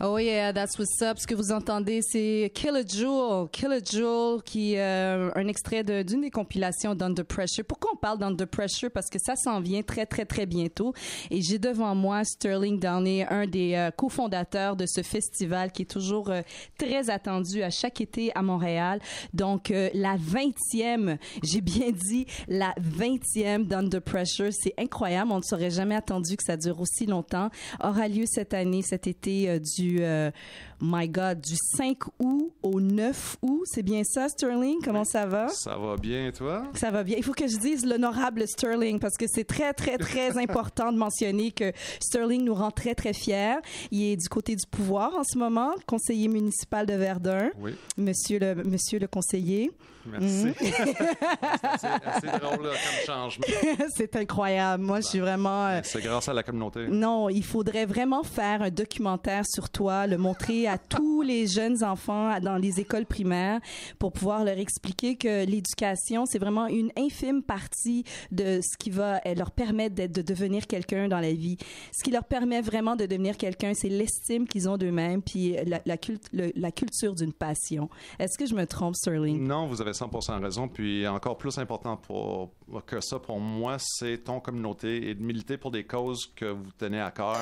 Oh yeah, that's what's up. Ce que vous entendez, c'est Kill a Jewel, qui un extrait d'une des compilations d'Under Pressure. Pourquoi on parle d'Under Pressure? Parce que ça s'en vient très, très, très bientôt. Et j'ai devant moi Sterling Downey, un des cofondateurs de ce festival qui est toujours très attendu à chaque été à Montréal. Donc, la 20e, j'ai bien dit, la 20e d'Under Pressure. C'est incroyable. On ne s'aurait jamais attendu que ça dure aussi longtemps. Aura lieu cet été, du 5 août au 9 août. C'est bien ça, Sterling? Comment ça va? Ça va bien, et toi? Ça va bien. Il faut que je dise l'honorable Sterling parce que c'est très, très, très important de mentionner que Sterling nous rend très, très fiers. Il est du côté du pouvoir en ce moment, conseiller municipal de Verdun. Oui. Monsieur le conseiller. Merci. C'est assez drôle là, comme changement. C'est incroyable. Moi, je suis vraiment... C'est grâce à la communauté. Non, il faudrait vraiment faire un documentaire sur toi, le montrer à tous les jeunes enfants dans les écoles primaires pour pouvoir leur expliquer que l'éducation, c'est vraiment une infime partie de ce qui va leur permettre de devenir quelqu'un dans la vie. Ce qui leur permet vraiment de devenir quelqu'un, c'est l'estime qu'ils ont d'eux-mêmes puis la culture d'une passion. Est-ce que je me trompe, Sterling? Non, vous avez 100% raison. Puis encore plus important que ça pour moi, c'est ton communauté et de militer pour des causes que vous tenez à cœur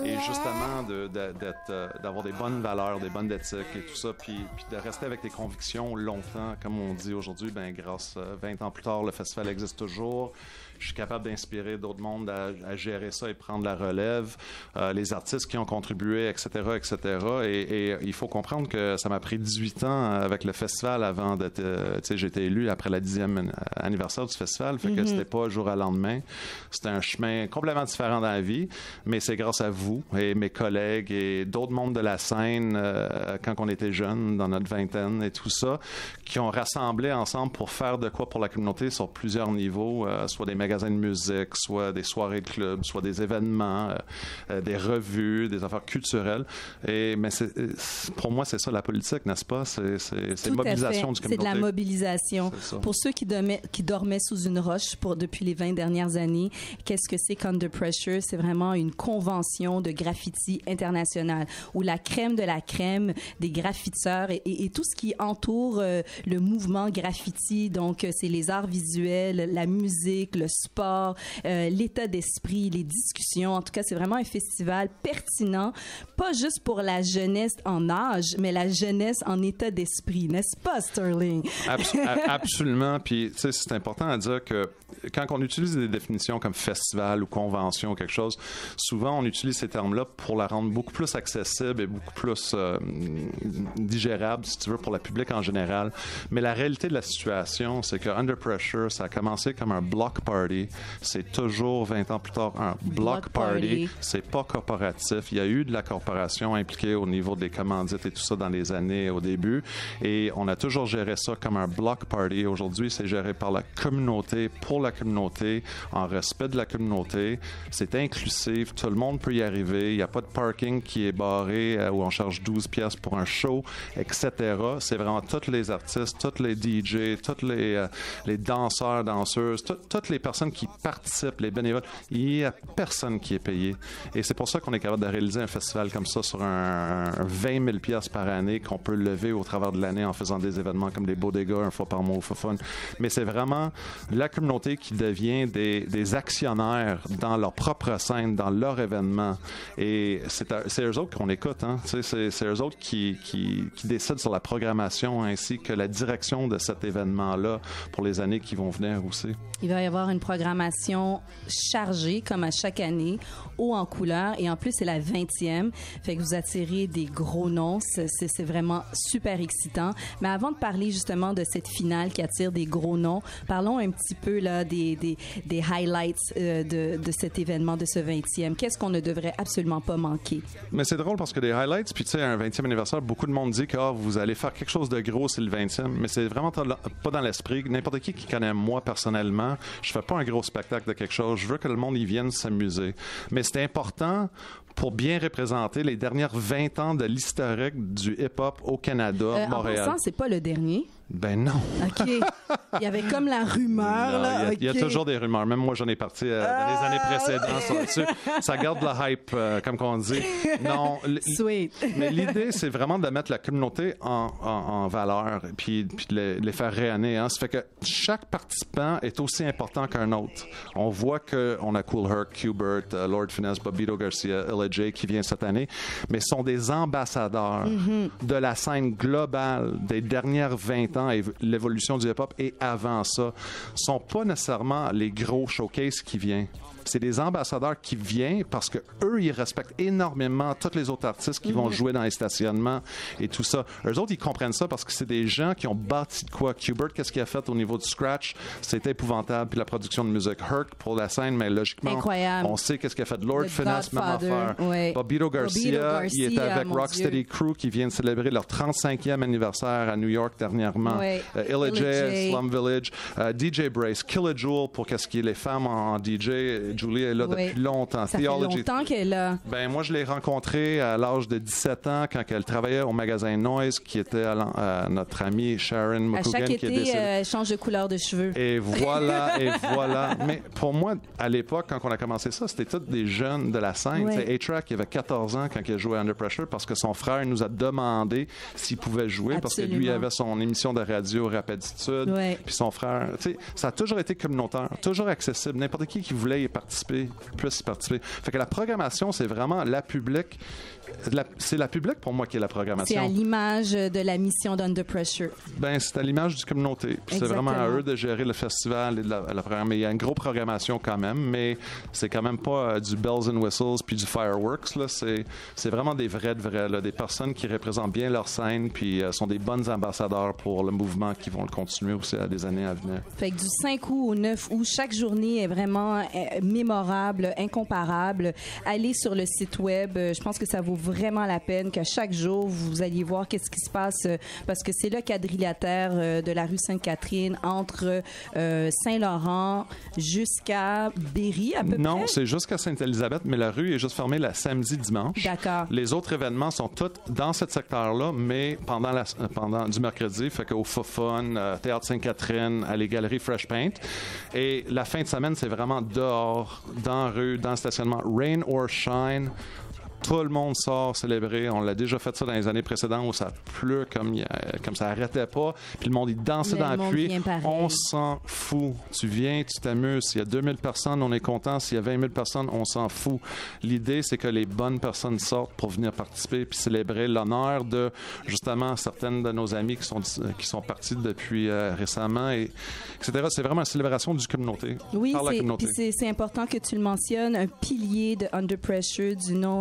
et justement d'avoir des bonnes valeurs, des bonnes éthiques et tout ça, puis de rester avec tes convictions longtemps. Comme on dit aujourd'hui, grâce 20 ans plus tard, le festival existe toujours. Je suis capable d'inspirer d'autres mondes à gérer ça et prendre la relève. Les artistes qui ont contribué, etc., etc. Et il faut comprendre que ça m'a pris 18 ans avec le festival avant d'être... tu sais, j'ai été élu après la 10e anniversaire du festival, fait que c'était pas jour à lendemain. C'était un chemin complètement différent dans la vie, mais c'est grâce à vous et mes collègues et d'autres mondes de la scène, quand on était jeunes, dans notre vingtaine et tout ça, qui ont rassemblé ensemble pour faire de quoi pour la communauté sur plusieurs niveaux, soit des magasins de musique, soit des soirées de club, soit des événements, des revues, des affaires culturelles. Mais pour moi, c'est ça la politique, n'est-ce pas? C'est mobilisation du communauté. C'est de la mobilisation. Pour ceux qui dormaient sous une roche depuis les 20 dernières années, qu'est-ce que c'est qu'Under Pressure? C'est vraiment une convention de graffiti internationale où la crème de la crème des graffiteurs et tout ce qui entoure le mouvement graffiti, donc c'est les arts visuels, la musique, le sport, l'état d'esprit, les discussions. En tout cas, c'est vraiment un festival pertinent, pas juste pour la jeunesse en âge, mais la jeunesse en état d'esprit, n'est-ce pas, Sterling? Absolument. Puis, tu sais, c'est important à dire que quand on utilise des définitions comme festival ou convention ou quelque chose, souvent on utilise ces termes-là pour la rendre beaucoup plus accessible et beaucoup plus digérable, si tu veux, pour le public en général. Mais la réalité de la situation, c'est que Under Pressure, ça a commencé comme un block party. C'est toujours 20 ans plus tard un block party. C'est pas corporatif. Il y a eu de la corporation impliquée au niveau des commandites et tout ça dans les années au début. Et on a toujours géré ça comme un block party. Aujourd'hui, c'est géré par la communauté, pour la communauté, en respect de la communauté. C'est inclusif. Tout le monde peut y arriver. Il n'y a pas de parking qui est barré où on charge 12 pièces pour un show, etc. C'est vraiment tous les artistes, tous les DJ, tous les danseurs, danseuses, toutes les personnes qui participent, les bénévoles. Il n'y a personne qui est payé. Et c'est pour ça qu'on est capable de réaliser un festival comme ça sur un 20 000 pièces par année qu'on peut lever au travers de l'année en faisant des événements comme des bodegas un fois par mois au Fofun. Mais c'est vraiment la communauté qui devient des actionnaires dans leur propre scène, dans leur événement. Et c'est eux autres qu'on écoute. Hein? C'est eux autres qui décident sur la programmation ainsi que la direction de cet événement-là pour les années qui vont venir aussi. Il va y avoir une programmation chargée, comme à chaque année, haut en couleur. Et en plus, c'est la 20e. Fait que vous attirez des gros noms. C'est vraiment super excitant. Mais avant de parler justement de cette finale qui attire des gros noms, parlons un petit peu là des highlights de cet événement, de ce 20e. Qu'est-ce qu'on ne devrait absolument pas manquer? Mais c'est drôle parce que des highlights, puis tu sais, un 20e anniversaire, beaucoup de monde dit que vous allez faire quelque chose de gros, c'est le 20e. Mais c'est vraiment pas dans l'esprit. N'importe qui connaît moi personnellement, je fais pas un gros spectacle de quelque chose. Je veux que le monde y vienne s'amuser. Mais c'est important pour bien représenter les dernières 20 ans de l'historique du hip-hop au Canada, Montréal. En passant, c'est pas le dernier. Ben non. OK. Il y avait comme la rumeur, non, là. Il y a toujours des rumeurs. Même moi, j'en ai parti dans les années précédentes là-dessus. Ça garde la hype, comme on dit. Non. Sweet. Mais l'idée, c'est vraiment de mettre la communauté en valeur puis de les faire rayonner. Hein. Ça fait que chaque participant est aussi important qu'un autre. On voit qu'on a Kool Herc, Qbert, Lord Finesse, Bobbito Garcia, Ella J qui vient cette année, mais sont des ambassadeurs de la scène globale des dernières 20 ans et l'évolution du hip-hop et avant ça. Sont pas nécessairement les gros showcases qui viennent. C'est des ambassadeurs qui viennent parce que eux, ils respectent énormément tous les autres artistes qui vont jouer dans les stationnements et tout ça. Eux autres, ils comprennent ça parce que c'est des gens qui ont bâti de quoi. Qbert, qu'est-ce qu'il a fait au niveau du scratch? C'était épouvantable. Puis la production de musique. Herc pour la scène, mais logiquement, incroyable. On sait qu'est-ce qu'il a fait. Lord Finesse, même affaire. Oui. Bobbito Garcia, il est avec Rocksteady Crew qui vient de célébrer leur 35e anniversaire à New York dernièrement. Oui. Illa J, Slum Village, DJ Brace, Killa Jewel pour qu'est-ce qui est les femmes en DJ. Julie est là depuis longtemps. Ça fait longtemps qu'elle est là. Ben, moi, je l'ai rencontrée à l'âge de 17 ans quand elle travaillait au magasin Noise, qui était à notre amie Sharon McCougan. À chaque qui est été, elle change de couleur de cheveux. Et voilà, et voilà. Mais pour moi, à l'époque, quand on a commencé ça, c'était tous des jeunes de la scène. Ouais. A-Track, il avait 14 ans quand il jouait Under Pressure parce que son frère nous a demandé s'il pouvait jouer. Absolument. Parce que lui avait son émission de radio Rapiditude. Ouais. Puis son frère, tu sais, ça a toujours été communautaire, toujours accessible. N'importe qui voulait y participer, puisse y participer. Fait que la programmation, c'est vraiment la public. C'est la public pour moi qui est la programmation. C'est à l'image de la mission d'Under Pressure. Ben, c'est à l'image du communauté. C'est vraiment à eux de gérer le festival et la programmation. Il y a une grosse programmation quand même, mais c'est quand même pas du bells and whistles puis du fireworks. Là. C'est vraiment des vrais de vrais, là, des personnes qui représentent bien leur scène puis sont des bonnes ambassadeurs pour le mouvement qui vont le continuer aussi à des années à venir. Fait que du 5 août au 9 août, chaque journée est vraiment mémorable, incomparable. Allez sur le site web. Je pense que ça vaut vraiment la peine qu'à chaque jour, vous alliez voir qu'est-ce qui se passe parce que c'est le quadrilatère de la rue Sainte-Catherine entre Saint-Laurent jusqu'à Berry, à peu près. Non, c'est jusqu'à Sainte-Élisabeth, mais la rue est juste fermée le samedi, dimanche. D'accord. Les autres événements sont tous dans ce secteur-là, mais pendant du mercredi, fait qu'au Fofun, Théâtre Sainte-Catherine, à les Galeries Fresh Paint. Et la fin de semaine, c'est vraiment dehors, dans la rue, dans le stationnement, rain or shine. Tout le monde sort célébrer. On l'a déjà fait ça dans les années précédentes où ça pleut comme ça arrêtait pas. Puis le monde, il dansait dans la pluie. On s'en fout. Tu viens, tu t'amuses. S'il y a 2000 personnes, on est content. S'il y a 20 000 personnes, on s'en fout. L'idée, c'est que les bonnes personnes sortent pour venir participer puis célébrer l'honneur de, justement, certaines de nos amis qui sont partis depuis récemment, etc. C'est vraiment une célébration du communauté. Oui, c'est important que tu le mentionnes. Un pilier de Under Pressure du nom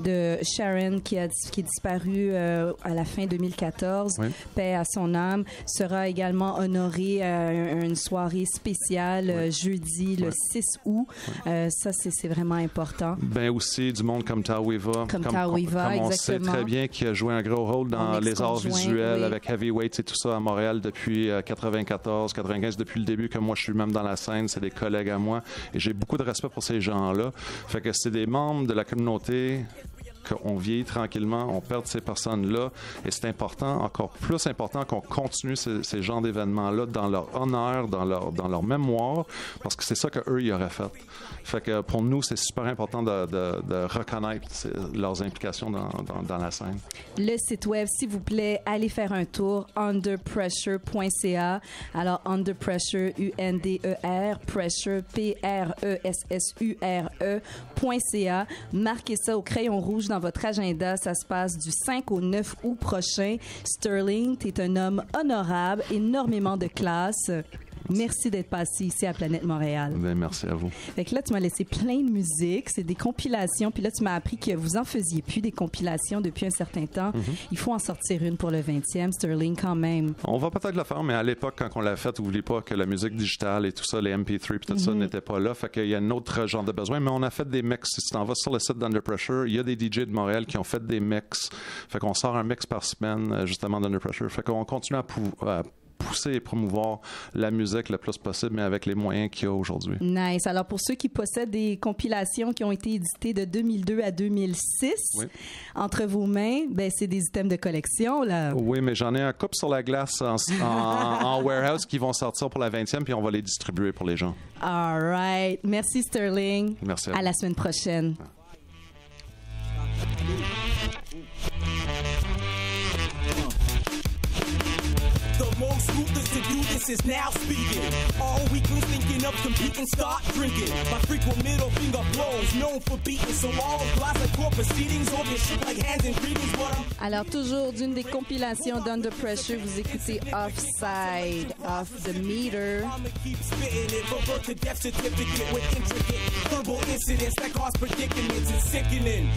de Sharon qui est disparu à la fin 2014, paix à son âme, sera également honoré à une soirée spéciale jeudi le 6 août. Ça, c'est vraiment important. Ben aussi du monde comme Tawiva. Comme Tawiva, on exactement. sait très bien qu'il a joué un gros rôle dans les arts visuels avec Heavyweights et tout ça à Montréal depuis 94, 95, depuis le début que moi je suis même dans la scène. C'est des collègues à moi et j'ai beaucoup de respect pour ces gens-là. Fait que c'est des membres de la communauté qu'on vieillit tranquillement, on perd ces personnes-là et c'est important, encore plus important qu'on continue ces genres d'événements-là dans leur honneur, dans leur mémoire, parce que c'est ça qu'eux, ils auraient fait. Fait que pour nous, c'est super important de reconnaître leurs implications dans la scène. Le site web, s'il vous plaît, allez faire un tour, underpressure.ca. Alors, Under Pressure, U-N-D-E-R, Pressure, P-R-E-S-S-U-R-E.ca. Marquez ça au crayon rouge dans votre agenda. Ça se passe du 5 au 9 août prochain. Sterling, t'es un homme honorable, énormément de classe. Merci d'être passé ici à Planète Montréal. Bien, merci à vous. Fait que là, tu m'as laissé plein de musique. C'est des compilations. Puis là, tu m'as appris que vous en faisiez plus des compilations depuis un certain temps. Il faut en sortir une pour le 20e, Sterling, quand même. On va peut-être le faire, mais à l'époque, quand on l'a fait, n'oubliez pas que la musique digitale et tout ça, les MP3 et tout ça n'était pas là. Fait qu'il y a un autre genre de besoin. Mais on a fait des mix. Si tu t'en vas sur le site d'Under Pressure, il y a des DJ de Montréal qui ont fait des mix. Fait qu'on sort un mix par semaine, justement, d'Under Pressure. Fait qu'on continue à pousser et promouvoir la musique le plus possible, mais avec les moyens qu'il y a aujourd'hui. Nice. Alors, pour ceux qui possèdent des compilations qui ont été éditées de 2002 à 2006, oui. Entre vos mains, ben, c'est des items de collection, là. Oui, mais j'en ai un couple sur la glace en warehouse qui vont sortir pour la 20e, puis on va les distribuer pour les gens. All right. Merci, Sterling. Merci. À la semaine prochaine. The most ruthless to do this is now speaking. All weaklings thinking of competing, start drinking. My frequent middle finger blows, known for beating. So all glass like court proceedings, all this shit like hands and greetings. Alors, toujours d'une des compilations d'Under Pressure, vous écoutez Offside, Off the Meter. I'ma keep spitting it, but birth to death certificate with intricate verbal incidents that cause predicaments and sickening.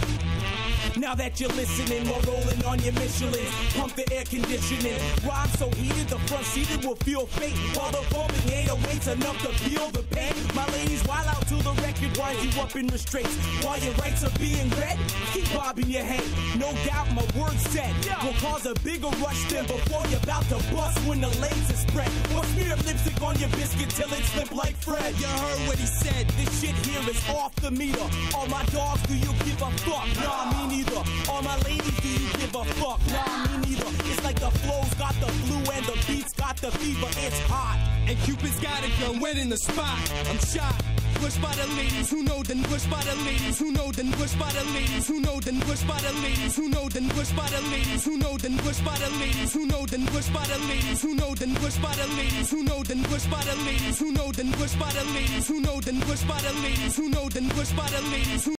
Now that you're listening, we're rolling on your Michelin. Pump the air conditioning. Rhyme so heated, the front seated will feel fake. While the bumping 808's enough to feel the pain. My ladies, wild out till the record winds you up in restraints. While your rights are being read, keep bobbing your head. No doubt my words said will cause a bigger rush than before you're about to bust when the legs are spread. Or smear lipstick on your biscuit till it's limp like Fred. You heard what he said. This shit here is off the meter. All my dogs, do you give a fuck? Nah, me neither. All my ladies, do you give a fuck? Nah, me neither. It's like the flow's got the flu and the beats got the fever. It's hot. And Cupid's got a gun wet in the spot. I'm shot. Pushed by the ladies who know, then pushed by the ladies who know, then pushed by the ladies who know, then pushed by the ladies who know, then pushed by the ladies who know, then pushed by the ladies who know, then pushed by the ladies who know, then pushed by the ladies who know, then pushed by the ladies who know, then pushed by the ladies who know, then pushed by the ladies who know, then pushed by the ladies who